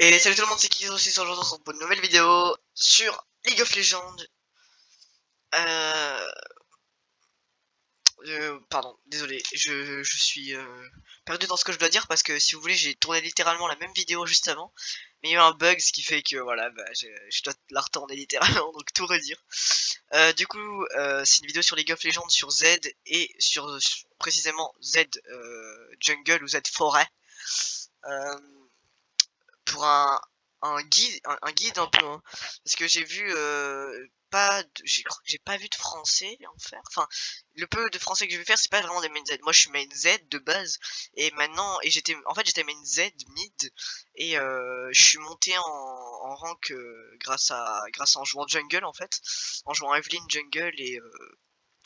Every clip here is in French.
Et salut tout le monde, c'est Kiz aussi aujourd'hui pour une nouvelle vidéo sur League of Legends. Euh, Pardon, désolé, je suis perdu dans ce que je dois dire parce que si vous voulez, j'ai tourné littéralement la même vidéo juste avant. Mais il y a eu un bug, ce qui fait que voilà, bah, je dois la retourner littéralement, donc tout redire. C'est une vidéo sur League of Legends, sur Z et sur précisément Z Jungle ou Z Forêt. Euh, pour un guide un peu, hein. Parce que j'ai vu j'ai pas vu de français en faire, enfin le peu de français que j'ai vu faire c'est pas vraiment des main Z. Moi je suis main Z de base et maintenant et j'étais main Z mid et je suis monté en rank grâce à en jouant jungle en fait, en jouant Evelyn jungle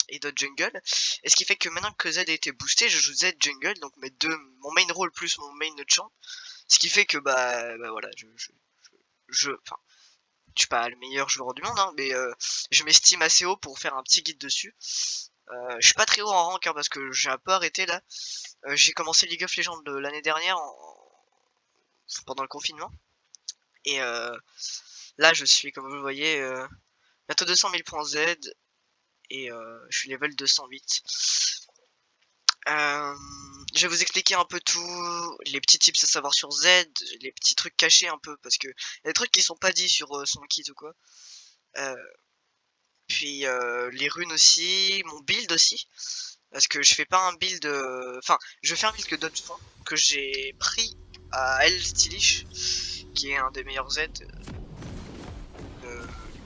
et d'autres jungle, et ce qui fait que maintenant que Z a été boosté je joue Z jungle, donc mon main role plus mon main champ, ce qui fait que bah voilà, enfin, je suis pas le meilleur joueur du monde, hein, mais je m'estime assez haut pour faire un petit guide dessus. Je suis pas très haut en rank, hein, parce que j'ai un peu arrêté là. J'ai commencé League of Legends l'année dernière pendant le confinement. Et là je suis, comme vous le voyez, bientôt 200 000 points Z. Et je suis level 208. Euh, je vais vous expliquer un peu tout, les petits tips à savoir sur Z, les petits trucs cachés un peu, parce que y a des trucs qui sont pas dits sur son kit ou quoi. Euh, Puis les runes aussi, mon build aussi, parce que je fais pas un build, enfin je fais un build que d'autres font, que j'ai pris à El Stylish, qui est un des meilleurs Z,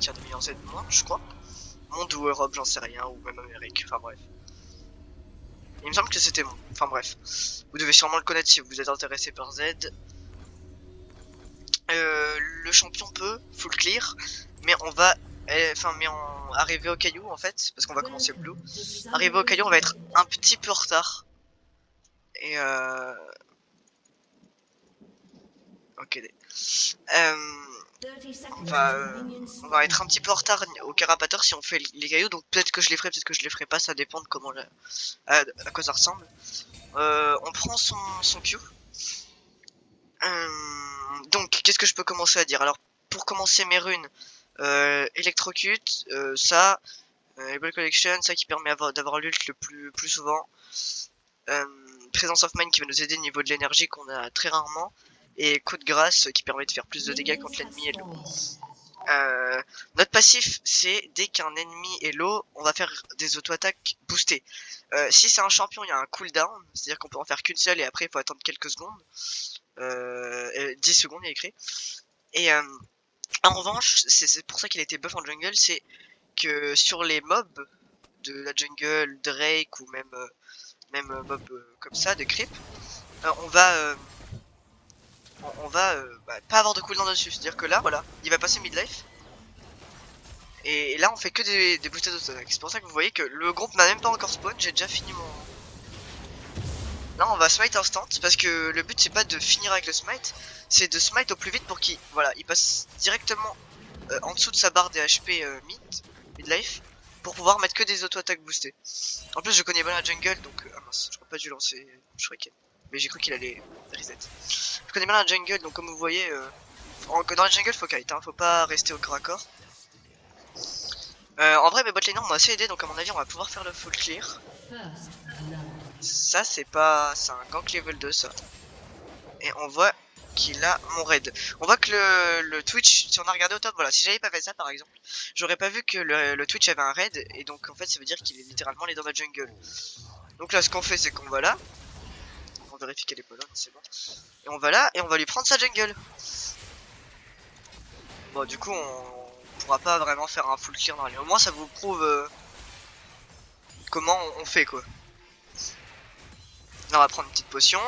qui est un des meilleurs Z du monde, je crois. Monde ou Europe, j'en sais rien, ou même Amérique, enfin bref. Il me semble que c'était bon, enfin bref. Vous devez sûrement le connaître si vous êtes intéressé par Z. Le champion peut, full clear, mais on va, arriver au caillou en fait, parce qu'on va commencer blue. Arrivé au caillou, on va être un petit peu en retard. Et ok. On va être un petit peu en retard au carapateur si on fait les cailloux, donc peut-être que je les ferai, peut-être que je les ferai pas, ça dépend de à quoi ça ressemble. On prend son Q. Donc, qu'est-ce que je peux commencer à dire? Alors, pour commencer mes runes, Electrocute, ça, Able Collection, ça qui permet d'avoir l'ult plus souvent. Euh, Présence of Mind qui va nous aider au niveau de l'énergie qu'on a très rarement. Et Coup de grâce qui permet de faire plus de dégâts quand l'ennemi est low. Notre passif, c'est dès qu'un ennemi est low, on va faire des auto-attaques boostées. Si c'est un champion, il y a un cooldown, c'est-à-dire qu'on peut en faire qu'une seule et après il faut attendre quelques secondes. 10 secondes, il y a écrit. Et en revanche, c'est pour ça qu'il a été buff en jungle, c'est que sur les mobs de la jungle, Drake ou même mob comme ça, de creep, on va pas avoir de cooldown dessus. C'est-à-dire que là, voilà, il va passer midlife. Et là, on fait que des boosted d'auto-attaque. C'est pour ça que vous voyez que le groupe n'a même pas encore spawn. J'ai déjà fini mon. Là, on va smite instant. Parce que le but, c'est pas de finir avec le smite. C'est de smite au plus vite pour qu'il il passe directement en dessous de sa barre des HP midlife. Pour pouvoir mettre que des auto-attaques boostées. En plus, je connais bien la jungle. Donc, ah mince, j'aurais pas dû lancer Shuriken. Mais j'ai cru qu'il allait reset. Je connais bien la jungle. Donc, comme vous voyez, dans la jungle, faut kite. Hein, faut pas rester au corps à corps. En vrai, mes botlaners m'ont assez aidé, donc à mon avis, on va pouvoir faire le full clear. Ça, c'est un gank level 2, ça. Et on voit qu'il a mon raid. On voit que le Twitch, si on a regardé au top, voilà, si j'avais pas fait ça par exemple, j'aurais pas vu que le Twitch avait un raid, et donc en fait, ça veut dire qu'il est littéralement allé dans ma jungle. Donc là, ce qu'on fait, c'est qu'on va là. On vérifie qu'elle est pas là, c'est bon. Et on va là, et on va lui prendre sa jungle. Bon, du coup, on pourra pas vraiment faire un full clear dans la ligne. Au moins, ça vous prouve comment on fait, quoi. Là, on va prendre une petite potion.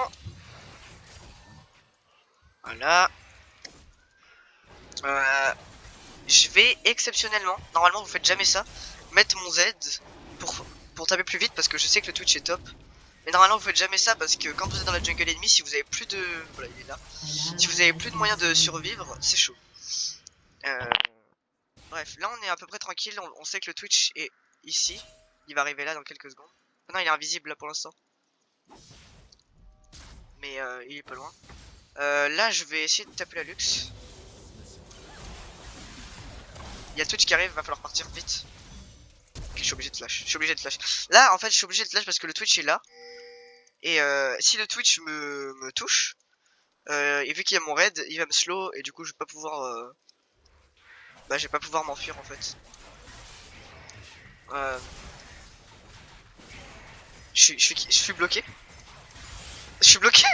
Voilà. Euh, je vais exceptionnellement, normalement vous faites jamais ça, mettre mon Z pour taper plus vite parce que je sais que le Twitch est top. Mais normalement vous faites jamais ça parce que quand vous êtes dans la jungle ennemie, si vous avez plus de... Voilà, il est là. Si vous avez plus de moyens de survivre, c'est chaud. Euh, Bref, là on est à peu près tranquille, on sait que le Twitch est ici. Il va arriver là dans quelques secondes. Ah non, il est invisible là pour l'instant. Mais il est pas loin. Là je vais essayer de taper la luxe. Il y a Twitch qui arrive, va falloir partir vite. Ok, je suis obligé de flash. Je suis obligé de flash. Là en fait je suis obligé de flash parce que le Twitch est là. Et si le Twitch me touche, et vu qu'il y a mon raid, il va me slow et du coup je vais pas pouvoir bah je vais pas pouvoir m'enfuir en fait. Je suis bloqué. Je suis bloqué.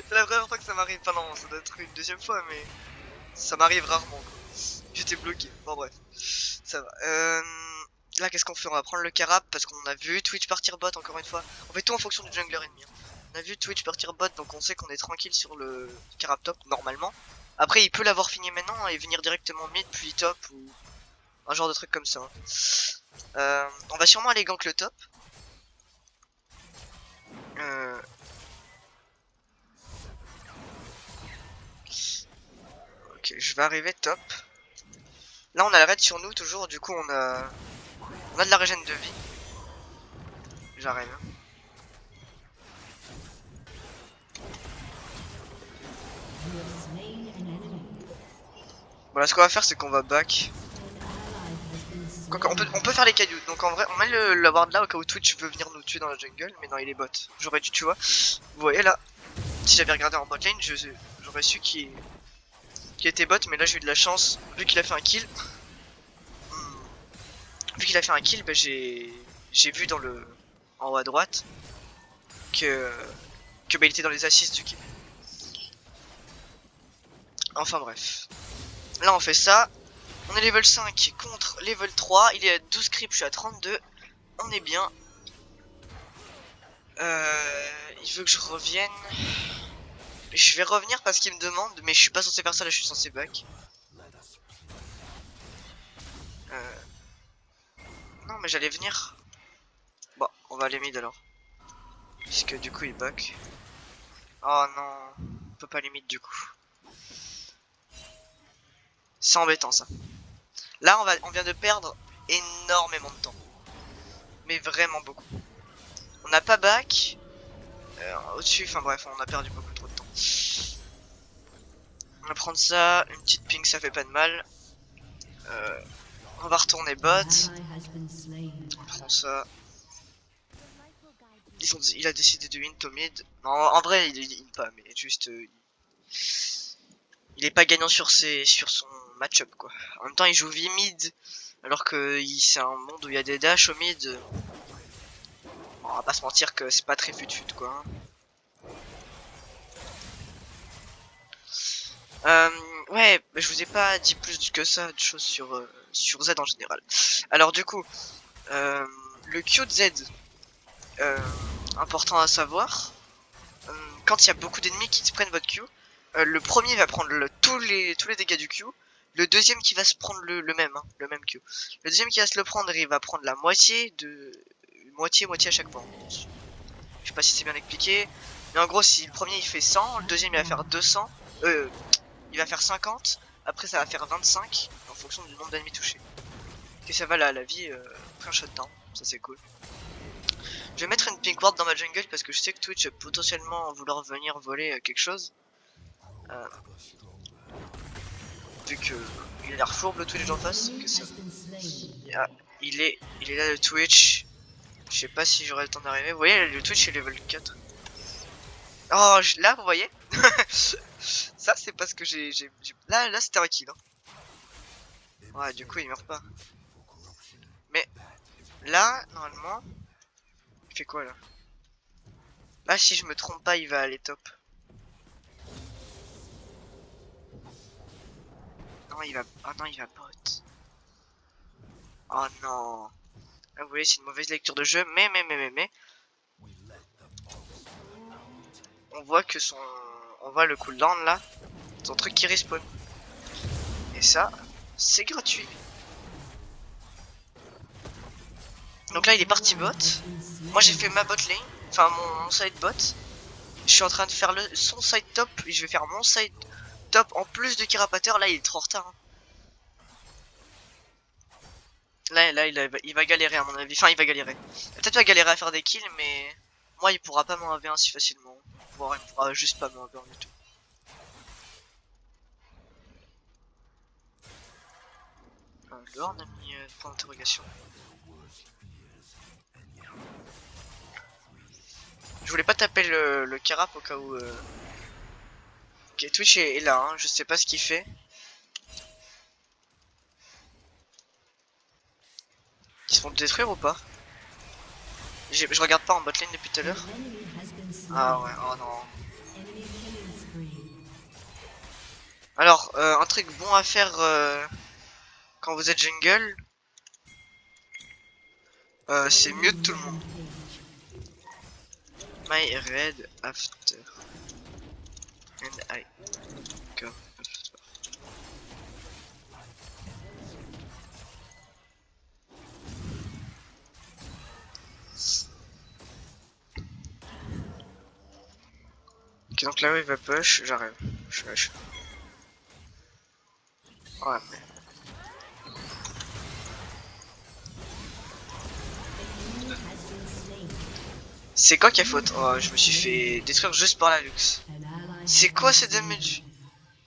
C'est la première fois que ça m'arrive. Enfin non, ça doit être une deuxième fois, mais ça m'arrive rarement quoi. J'étais bloqué. Bon bref, ça va. Là qu'est-ce qu'on fait? On va prendre le carap parce qu'on a vu Twitch partir bot encore une fois. On fait tout en fonction du jungler ennemi. Hein. On a vu Twitch partir bot, donc on sait qu'on est tranquille sur le carap top normalement. Après il peut l'avoir fini maintenant et venir directement mid puis top ou un genre de truc comme ça. On va sûrement aller gank le top. Ok, je vais arriver top. Là on a la raid sur nous toujours, du coup on a de la régène de vie. J'arrive. Voilà, ce qu'on va faire c'est qu'on va back. On peut faire les cailloux, donc en vrai on met la ward là au cas où Twitch veut venir nous tuer dans la jungle, mais non il est bot. J'aurais dû, tu vois. Vous voyez là, si j'avais regardé en bot lane, j'aurais su qu'il était bot, mais là j'ai eu de la chance, vu qu'il a fait un kill. Vu qu'il a fait un kill, bah, j'ai vu dans le en haut à droite que bah, il était dans les assists du kill. Enfin bref. Là on fait ça. On est level 5 contre level 3. Il est à 12 creeps, je suis à 32. On est bien. Il veut que je revienne. Je vais revenir parce qu'il me demande, mais je suis pas censé faire ça, là je suis censé back. Non mais j'allais venir. Bon, on va aller mid alors. Puisque du coup il back. Oh non, on peut pas aller mid du coup. C'est embêtant ça. Là on vient de perdre énormément de temps. Mais vraiment beaucoup. On n'a pas back. Au-dessus, enfin bref, on a perdu beaucoup trop de temps. On va prendre ça, une petite ping ça fait pas de mal. On va retourner bot. On prend ça. Il a décidé de hint au mid. Non, en vrai il hint pas, mais juste il est pas gagnant sur son match-up quoi. En même temps il joue V mid, alors que c'est un monde où il y a des dash au mid. On va pas se mentir que c'est pas très fut-fut quoi. Ouais, je vous ai pas dit plus que ça de choses sur Z en général. Alors du coup, le Q de Z, important à savoir, quand il y a beaucoup d'ennemis qui se prennent votre Q, le premier va prendre tous les dégâts du Q, le deuxième qui va se prendre le même Q. Le deuxième qui va se le prendre, il va prendre la moitié moitié à chaque fois. Je sais pas si c'est bien expliqué, mais en gros si le premier il fait 100, le deuxième il va faire 200, il va faire 50, après ça va faire 25 en fonction du nombre d'ennemis touchés. Et ça va la vie après un shutdown, ça c'est cool. Je vais mettre une pink ward dans ma jungle parce que je sais que Twitch peut potentiellement vouloir venir voler quelque chose. Vu que il a l'air fourbe le Twitch d'en face, que ça. Il est là le Twitch. Je sais pas si j'aurai le temps d'arriver. Vous voyez le Twitch est level 4. Oh là vous voyez. Ça c'est parce que là c'était un kill hein. Ouais du coup il meurt pas. Mais là normalement il fait quoi là? Là si je me trompe pas il va aller top. Non il va. Oh non il va bot. Oh non. Là vous voyez c'est une mauvaise lecture de jeu. Mais on voit que on voit le cooldown là. Son truc qui respawn. Et ça c'est gratuit. Donc là il est parti bot. Moi j'ai fait ma bot lane. Enfin mon side bot. Je suis en train de faire son side top. Et je vais faire mon side top en plus de Kirapater. Là il est trop en retard hein. Là il va galérer à mon avis. Enfin il va galérer. Peut-être pas galérer à faire des kills mais moi il pourra pas m'en avoir un si facilement. Voire il pourra juste pas m'en avoir du tout. Là on a mis point d'interrogation. Je voulais pas taper le carap au cas où. Ok, Twitch est là, hein. Je sais pas ce qu'il fait. Ils se font détruire ou pas? Je regarde pas en botlane depuis tout à l'heure. Ah ouais, oh non. Alors, un truc bon à faire quand vous êtes jungle, c'est mute tout le monde. My red after. And I come after. Ok, donc là, il va push, j'arrive. Je lâche. Ouais, mais. C'est quoi qui a faute? Oh, je me suis fait détruire juste par la luxe. C'est quoi ce damage?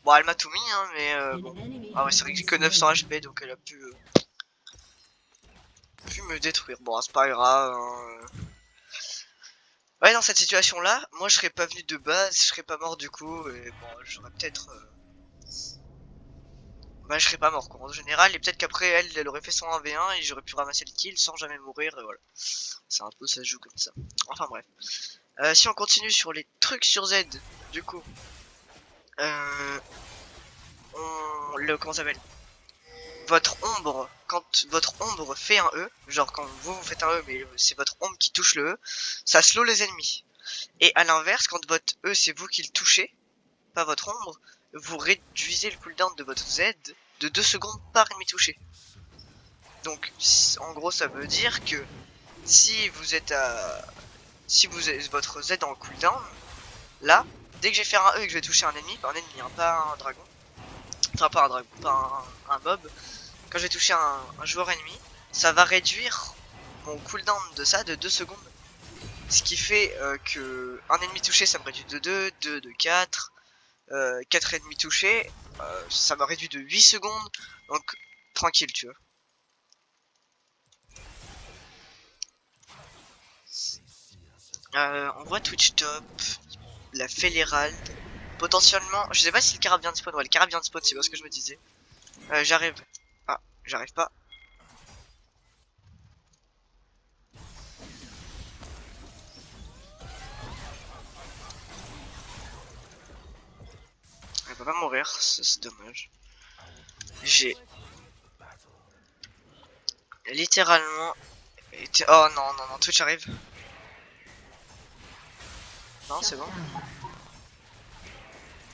Bon, elle m'a tout mis, hein, mais bon. Ah ouais, c'est vrai que j'ai que 900 HP, donc elle a pu me détruire. Bon, c'est pas grave. Hein. Ouais, dans cette situation-là, moi je serais pas venu de base, je serais pas mort du coup, et bon, j'aurais peut-être. Bah, je serais pas mort quoi, en général, et peut-être qu'après elle aurait fait son 1v1 et j'aurais pu ramasser le kill sans jamais mourir, et voilà. C'est un peu, ça se joue comme ça. Enfin bref. Si on continue sur les trucs sur Z, du coup, comment ça s'appelle? Votre ombre, quand votre ombre fait un E, genre quand vous faites un E, mais c'est votre ombre qui touche le E, ça slow les ennemis. Et à l'inverse, quand votre E c'est vous qui le touchez, pas votre ombre, vous réduisez le cooldown de votre Z de 2 secondes par ennemi touché. Donc en gros ça veut dire que si vous êtes à... Si vous avez votre Z en cooldown, là, dès que je vais faire un E et que je vais toucher un ennemi, hein, pas un dragon, enfin pas un dragon, pas un mob, quand je vais toucher un joueur ennemi, ça va réduire mon cooldown de ça de 2 secondes. Ce qui fait que un ennemi touché ça me réduit de 2, 2 de 4, 4 ennemis touchés, ça m'a réduit de 8 secondes, donc tranquille tu vois. On voit Twitch top, la fait l'Hérald, potentiellement, je sais pas si le carab vient de spawn, ouais le carab vient de spawn, c'est pas ce que je me disais. J'arrive, ah j'arrive pas. Elle va pas mourir, c'est dommage. J'ai littéralement été... Oh non, non, non, Twitch arrive. Non, c'est bon.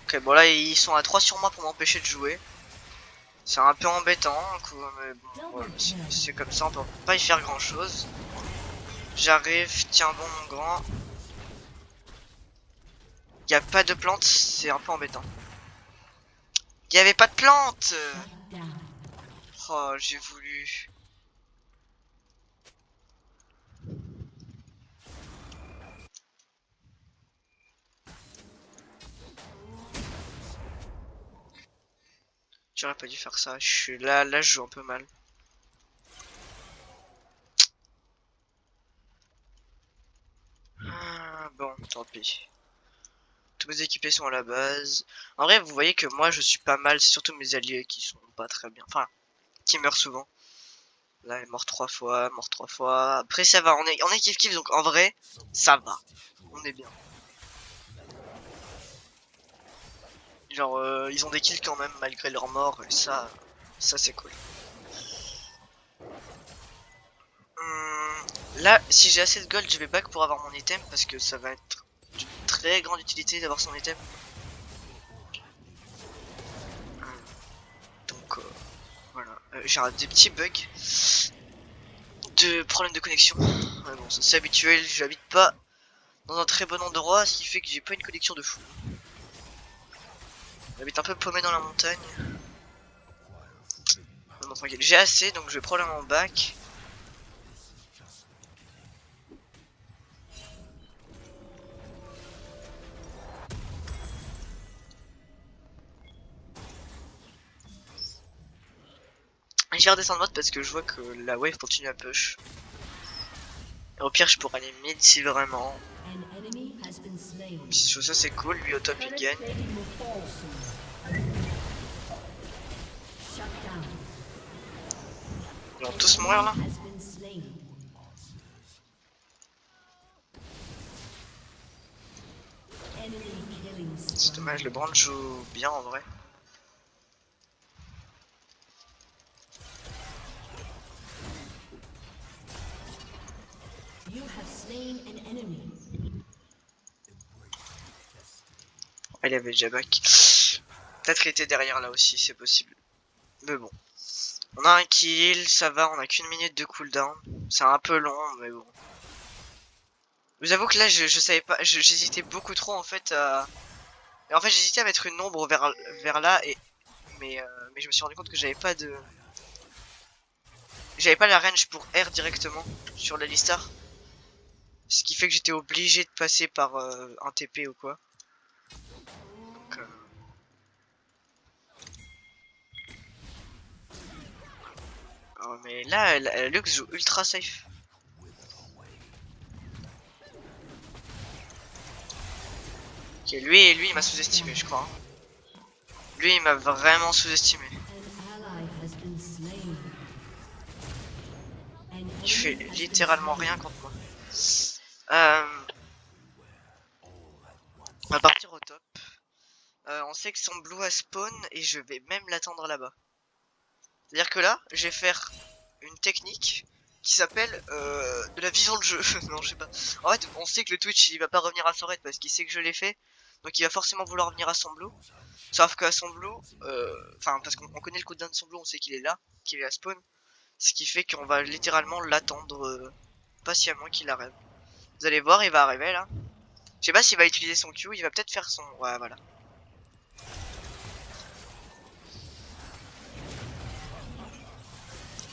Ok, bon là, ils sont à 3 sur moi pour m'empêcher de jouer. C'est un peu embêtant, coup, mais bon, voilà, c'est comme ça, on peut pas y faire grand chose. J'arrive, tiens bon mon grand. Y a pas de plantes, c'est un peu embêtant. Y avait pas de plantes. Oh, j'ai voulu... J'aurais pas dû faire ça, je suis là je joue un peu mal. Ah, bon, tant pis. Tous mes équipés sont à la base. En vrai, vous voyez que moi je suis pas mal, c'est surtout mes alliés qui sont pas très bien. Enfin, qui meurent souvent. Là, elle est morte 3 fois, mort 3 fois. Après, ça va, on est kiff kiff, donc en vrai, ça va. On est bien. Genre, ils ont des kills quand même, malgré leur mort, et ça c'est cool. Là, si j'ai assez de gold, je vais back pour avoir mon item, parce que ça va être d'une très grande utilité d'avoir son item. Donc, voilà. J'ai des petits bugs de problèmes de connexion. Ouais, bon, c'est habituel, j'habite pas dans un très bon endroit, ce qui fait que j'ai pas une connexion de fou. J'habite un peu paumé dans la montagne. Non, tranquille, j'ai assez, donc je vais probablement back. je vais redescendre mode parce que je vois que la wave continue à push. Et au pire je pourrais aller mid si vraiment. Si ça c'est cool, lui au top il gagne. Ils vont tous mourir là. C'est dommage, le Brand joue bien en vrai. Ah, il avait déjà back. Peut-être qu'il était derrière là aussi, c'est possible. Mais bon. On a un kill, ça va, on a qu'une minute de cooldown. C'est un peu long, mais bon. Je vous avoue que là, je savais pas, j'hésitais beaucoup trop en fait à... Et en fait, j'hésitais à mettre une ombre vers là, mais je me suis rendu compte que j'avais pas de... J'avais pas la range pour R directement sur l'Alistar. Ce qui fait que j'étais obligé de passer par un TP ou quoi. Donc, oh, mais là, Lux joue ultra safe. Ok, lui il m'a sous-estimé, je crois. Lui, il m'a vraiment sous-estimé. Il fait littéralement rien contre moi. On va partir au top. On sait que son blue a spawn et je vais même l'attendre là-bas. C'est-à-dire que là, je vais faire une technique qui s'appelle de la vision de jeu. Non, je sais pas. En fait, on sait que le Twitch il va pas revenir à son raid parce qu'il sait que je l'ai fait. Donc il va forcément vouloir revenir à son blue. Sauf qu'à son blue, enfin parce qu'on connaît le cooldown de son blue, on sait qu'il est là, qu'il est à spawn. Ce qui fait qu'on va littéralement l'attendre patiemment qu'il arrive. Vous allez voir, il va arriver là. Je sais pas s'il va utiliser son Q, il va peut-être faire son... Ouais, voilà.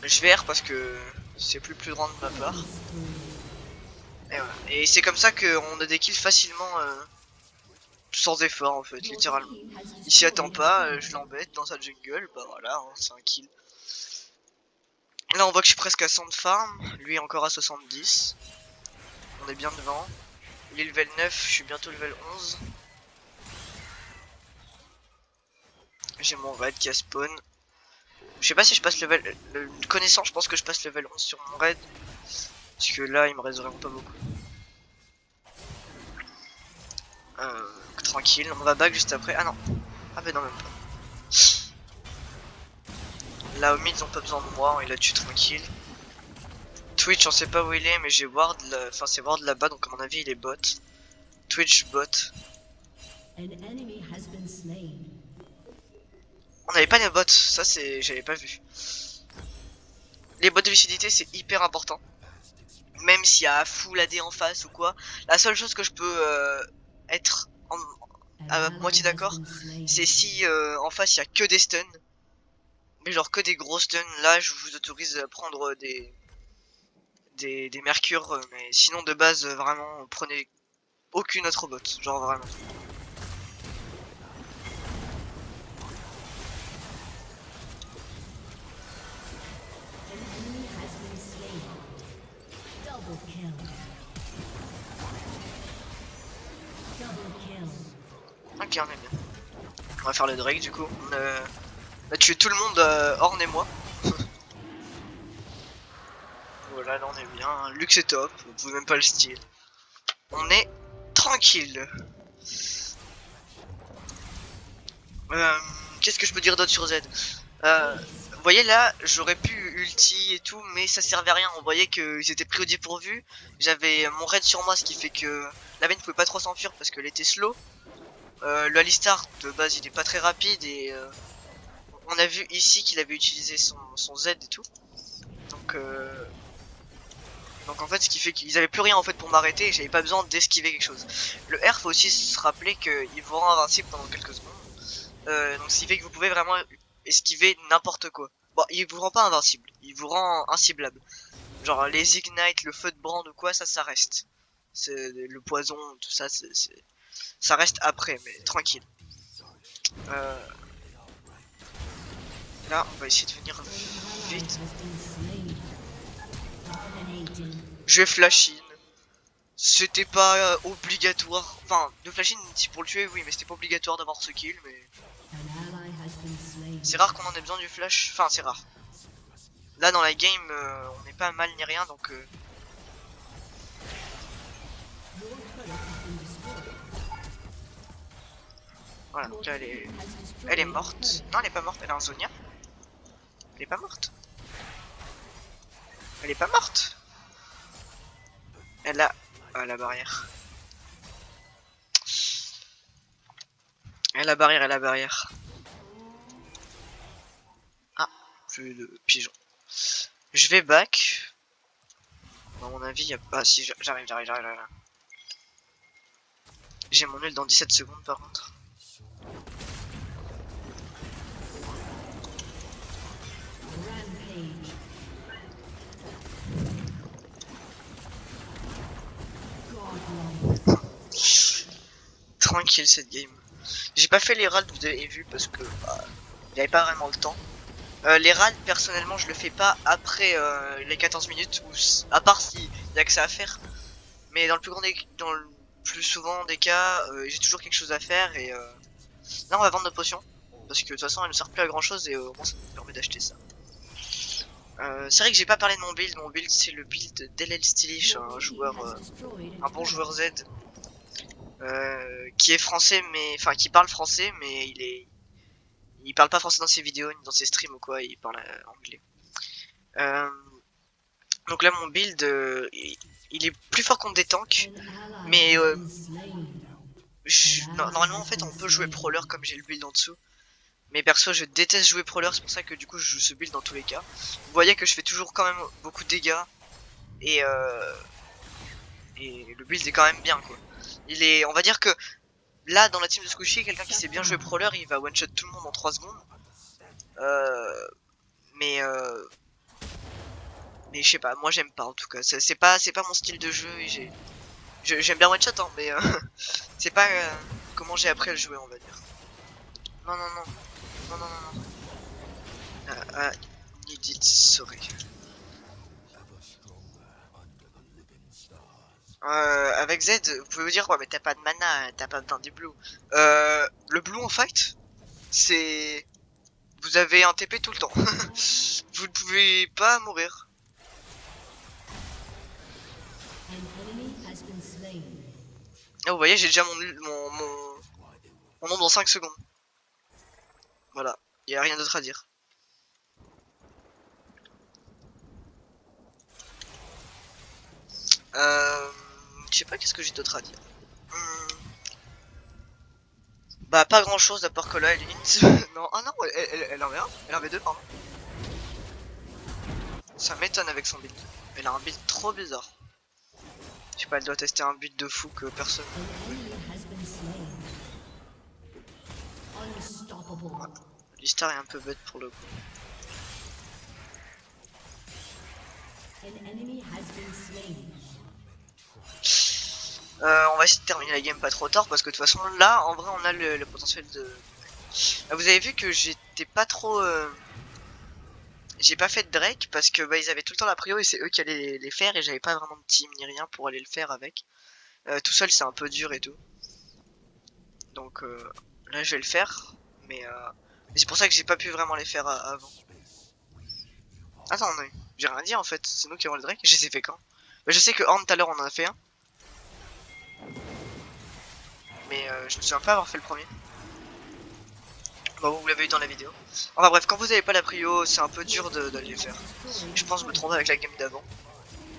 Je vais R parce que c'est plus grand de ma part. Et voilà. Et c'est comme ça qu'on a des kills facilement sans effort en fait, littéralement. Il s'y attend pas, je l'embête dans sa jungle, bah voilà, hein, c'est un kill. Là on voit que je suis presque à 100 de farm, lui encore à 70. On est bien devant. Il est level 9, je suis bientôt level 11. J'ai mon raid qui a spawn. Je sais pas si je passe level... connaissant, je pense que je passe level 11 sur mon raid. Parce que là, il me reste vraiment pas beaucoup. Tranquille, on va back juste après. Ah non. Ah ben non, même pas. Là, au mid, ils ont pas besoin de moi, il a tué tranquille. Twitch, on sait pas où il est, mais j'ai ward, enfin c'est ward là-bas, donc à mon avis, il est bot. Twitch bot. On avait pas les bots, ça c'est... j'avais pas vu. Les bots de lucidité, c'est hyper important. Même s'il y a full AD en face ou quoi. La seule chose que je peux être à moitié d'accord, c'est si en face il y a que des stuns. Mais genre que des gros stuns, là je vous autorise à prendre des mercures. Mais sinon de base, vraiment, prenez aucune autre bot. Genre vraiment. Ok, on est bien. On va faire le Drake du coup. On a tué tout le monde, Orne et moi. Voilà, là on est bien. Lux est top, vous pouvez même pas le style. On est tranquille. Qu'est-ce que je peux dire d'autre sur Z? Vous voyez là, j'aurais pu ulti et tout, mais ça servait à rien. On voyait qu'ils étaient pris au dépourvu. J'avais mon raid sur moi, ce qui fait que la main ne pouvait pas trop s'enfuir parce qu'elle était slow. Le Alistar de base il est pas très rapide et on a vu ici qu'il avait utilisé son Z et tout. Donc en fait ce qui fait qu'ils avaient plus rien en fait pour m'arrêter et j'avais pas besoin d'esquiver quelque chose. Le R faut aussi se rappeler qu'il vous rend invincible pendant quelques secondes. Donc ce qui fait que vous pouvez vraiment esquiver n'importe quoi. Bon, il vous rend pas invincible, il vous rend inciblable. Genre les ignite, le feu de brand ou quoi, ça reste. C'est le poison, tout ça, ça reste après, mais tranquille. Là, on va essayer de venir vite. Je vais flash in. C'était pas obligatoire. Enfin, de flash in si pour le tuer, oui, mais c'était pas obligatoire d'avoir ce kill. Mais c'est rare qu'on en ait besoin du flash. Enfin, c'est rare. Là, dans la game, on n'est pas mal ni rien, donc. Voilà, donc là, elle est morte. Non, elle est pas morte. Elle a un Zonia. Elle est pas morte. Elle est pas morte. Elle a la barrière. Elle a la barrière, elle a la barrière. Ah, plus de pigeons. Je vais back. À mon avis, il y a pas. Si, j'arrive. J'ai mon ult dans 17 secondes par contre. Tranquille cette game. J'ai pas fait les ralds, vous avez vu, parce que j'avais pas vraiment le temps. Les ralds, personnellement, je le fais pas après les 14 minutes, ou à part s'il y a que ça à faire. Mais dans le plus souvent des cas, j'ai toujours quelque chose à faire et là on va vendre nos potions parce que de toute façon elle ne sert plus à grand chose et au moins ça nous permet d'acheter ça. C'est vrai que j'ai pas parlé de mon build. Mon build c'est le build d'LL Stylish, un joueur, un bon joueur Z, qui est français mais enfin qui parle français mais il parle pas français dans ses vidéos ni dans ses streams ou quoi, il parle anglais. Donc là mon build il est plus fort contre des tanks mais normalement en fait on peut jouer brawler comme j'ai le build en dessous. Mais perso je déteste jouer brawler, c'est pour ça que du coup je joue ce build dans tous les cas. Vous voyez que je fais toujours quand même beaucoup de dégâts. Et le build est quand même bien quoi. On va dire que là dans la team de Squishy, quelqu'un qui sait bien jouer brawler, il va one shot tout le monde en 3 secondes. Mais je sais pas, moi j'aime pas en tout cas. C'est pas mon style de jeu et j'aime bien one shot hein, mais c'est pas comment j'ai appris à le jouer on va dire. Non. Need it, sorry. Avec Z, vous pouvez vous dire, ouais, mais t'as pas de mana, t'as pas besoin des blue. Le blue en fight, c'est. Vous avez un TP tout le temps. Vous ne pouvez pas mourir. Ah, vous voyez, j'ai déjà mon nombre dans 5 secondes. Voilà, y a rien d'autre à dire. Je sais pas qu'est-ce que j'ai d'autre à dire. Bah pas grand chose à part que là elle int. Non, ah non, elle en avait un, elle en avait deux pardon. Ça m'étonne avec son build. Elle a un build trop bizarre. Je sais pas, elle doit tester un build de fou que personne. L'histoire est un peu bête pour le coup. On va essayer de terminer la game pas trop tard parce que de toute façon là en vrai on a le potentiel de. Vous avez vu que j'étais pas trop. J'ai pas fait de Drake parce que bah, ils avaient tout le temps la prio et c'est eux qui allaient les faire et j'avais pas vraiment de team ni rien pour aller le faire avec. Tout seul c'est un peu dur et tout. Donc là je vais le faire. Mais c'est pour ça que j'ai pas pu vraiment les faire avant. Attends, j'ai rien dit en fait, c'est nous qui avons le Drake. Je les ai fait quand? Bah, je sais que Horn tout à l'heure on en a fait un. Mais je me souviens pas avoir fait le premier. Bon, vous l'avez eu dans la vidéo. Enfin bref, quand vous avez pas la prio, c'est un peu dur d'aller le faire. Je pense me tromper avec la game d'avant.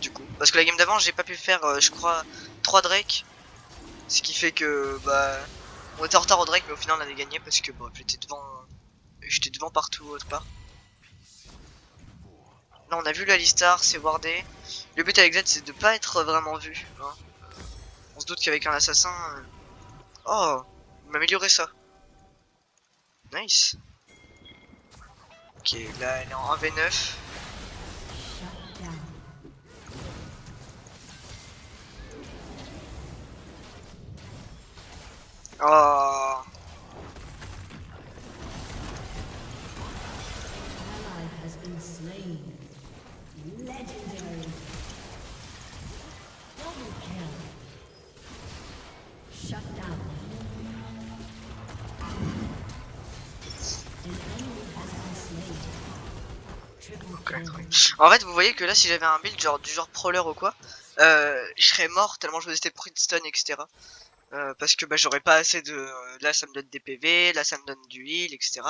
Du coup, parce que la game d'avant, j'ai pas pu faire, je crois, 3 Drake. Ce qui fait que, bah, on était en retard au Drake, mais au final on avait gagné parce que, bon, j'étais devant partout autre part. Là, on a vu l'Alistar, c'est wardé. Le but avec Z, c'est de pas être vraiment vu. Hein. On se doute qu'avec un assassin. Oh, il m'a amélioré ça. Nice. Ok, là elle est en 1v9. Oh. En fait, vous voyez que là, si j'avais un build du genre prowler ou quoi, je serais mort tellement je faisais des pris de stun, etc. Parce que bah, j'aurais pas assez de... là, ça me donne des PV, là, ça me donne du heal, etc.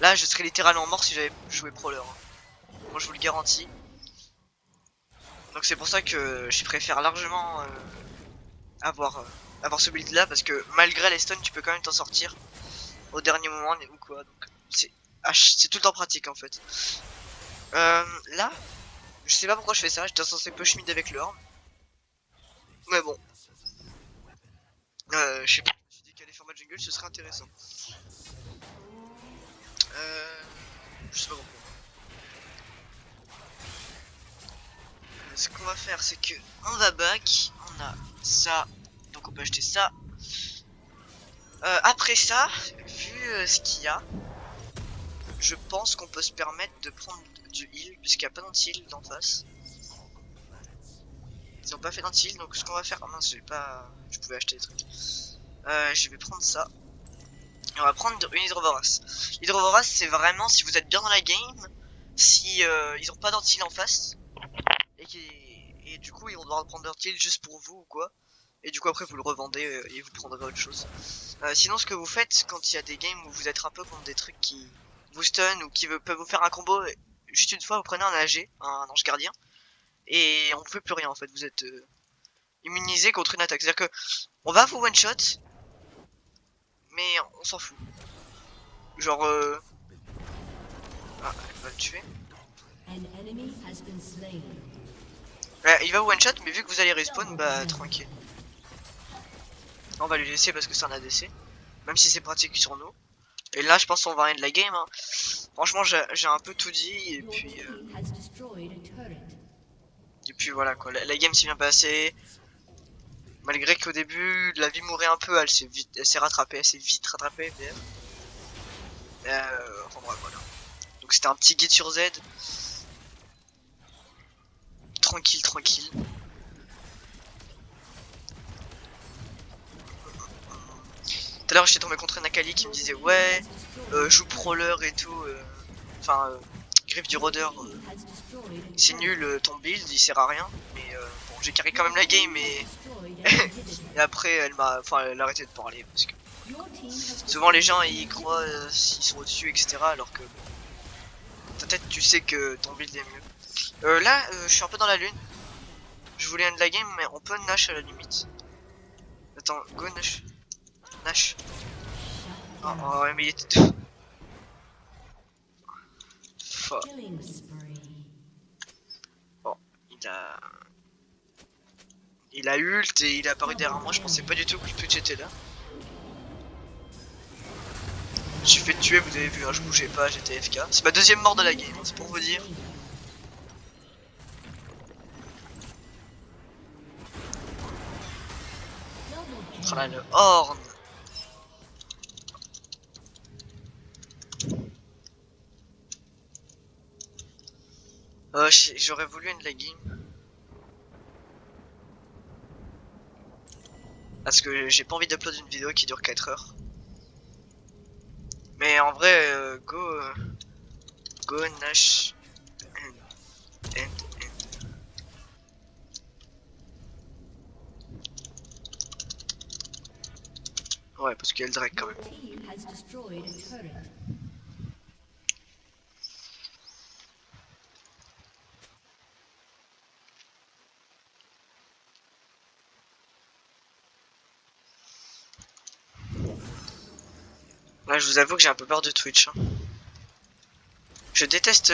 Là, je serais littéralement mort si j'avais joué prowler. Hein. Moi, je vous le garantis. Donc c'est pour ça que je préfère largement avoir ce build là, parce que malgré les stuns, tu peux quand même t'en sortir au dernier moment ou quoi. Donc c'est tout le temps pratique en fait. Là, je sais pas pourquoi je fais ça, j'étais censé push mid avec le horn. Mais bon. Je sais pas, je me suis dit qu'aller faire ma jungle ce serait intéressant. Je sais pas pourquoi. Ce qu'on va faire, c'est que on va back, on a ça, donc on peut acheter ça. Après ça, vu ce qu'il y a, je pense qu'on peut se permettre de prendre du heal, puisqu'il n'y a pas d'anti-heal d'en face. Ils ont pas fait d'anti-heal, donc ce qu'on va faire... Ah mince, je pouvais acheter des trucs. Je vais prendre ça. Et on va prendre une Hydrovorace. Hydrovorace, c'est vraiment si vous êtes bien dans la game, si ils ont pas d'anti-heal en face, et du coup ils vont devoir prendre d'anti-heal juste pour vous ou quoi. Et du coup après vous le revendez et vous prendrez autre chose. Sinon ce que vous faites quand il y a des games où vous êtes un peu contre des trucs qui vous stun ou qui peuvent vous faire un combo, juste une fois vous prenez un AG, un ange gardien, et on ne fait plus rien en fait, vous êtes immunisé contre une attaque. C'est-à-dire que on va vous one shot, mais on s'en fout. Genre ah, elle va le tuer. Il va one shot, mais vu que vous allez respawn, bah tranquille. On va lui laisser parce que c'est un ADC, même si c'est pratique sur nous. Et là je pense qu'on va rien de la game hein. Franchement j'ai un peu tout dit et puis voilà quoi, la game s'est bien passée. Malgré qu'au début la vie mourait un peu, elle s'est rattrapée, elle s'est vite rattrapée enfin bref voilà. Donc c'était un petit guide sur Z. Tranquille, tranquille. Tout à l'heure j'étais tombé contre Nakali qui me disait ouais, joue prowler et tout, enfin griffe du rôdeur, c'est nul ton build, il sert à rien. Mais bon j'ai carré quand même la game et après elle a arrêté de parler parce que souvent les gens ils croient s'ils sont au-dessus etc, alors que ta tête tu sais que ton build est mieux. Là je suis un peu dans la lune. Je voulais end la game mais on peut Nash à la limite. Attends, go Nash. Nash. Oh mais il était... Bon, il a ult et il est apparu derrière moi, je pensais pas du tout que le Twitch était là. Je suis fait tuer, vous avez vu, hein, je bougeais pas, j'étais FK. C'est ma deuxième mort de la game, c'est pour vous dire. Oh là, le Horn. J'aurais voulu end la game. Parce que j'ai pas envie d'upload une vidéo qui dure 4 heures. Mais en vrai, go Nash. End. Ouais, parce qu'il y a le Drake quand même. Là, je vous avoue que j'ai un peu peur de Twitch. Hein. Je déteste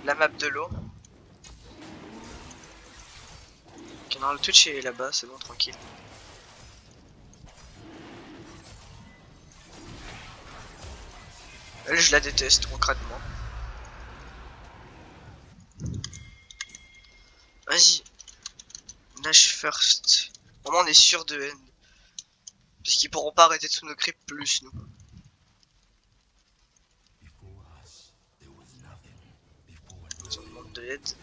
la map de l'eau. Ok, non, le Twitch est là-bas, c'est bon, tranquille. Elle, je la déteste concrètement. Vas-y. Nash first. Au moins on est sûr de end. Parce qu'ils pourront pas arrêter sous nos creeps plus nous. Ils ont demande de l'aide.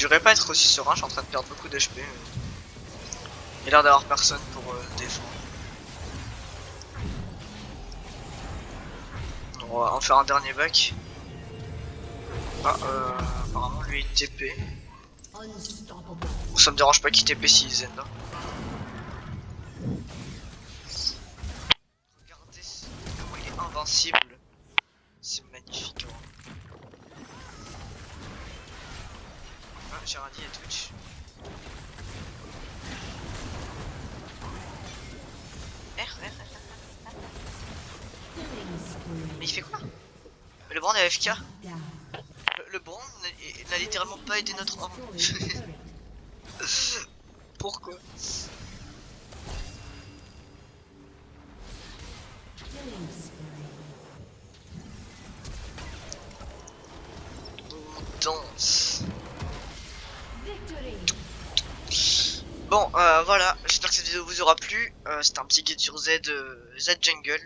devrais pas être aussi serein, je suis en train de perdre beaucoup d'HP. Il a l'air d'avoir personne pour défendre. On va en faire un dernier bac. Ah, apparemment lui il TP. Bon, ça me dérange pas qu'il TP s'il zen là. Regardez comment il est invincible. C'est magnifique. Hein. Ah, Géraldine et Twitch. Mais il fait quoi? Le Brand est AFK. Le Brand n'a littéralement pas aidé notre arme. Pourquoi? On danse. Bon, voilà, j'espère que cette vidéo vous aura plu. C'était un petit guide sur Z Jungle.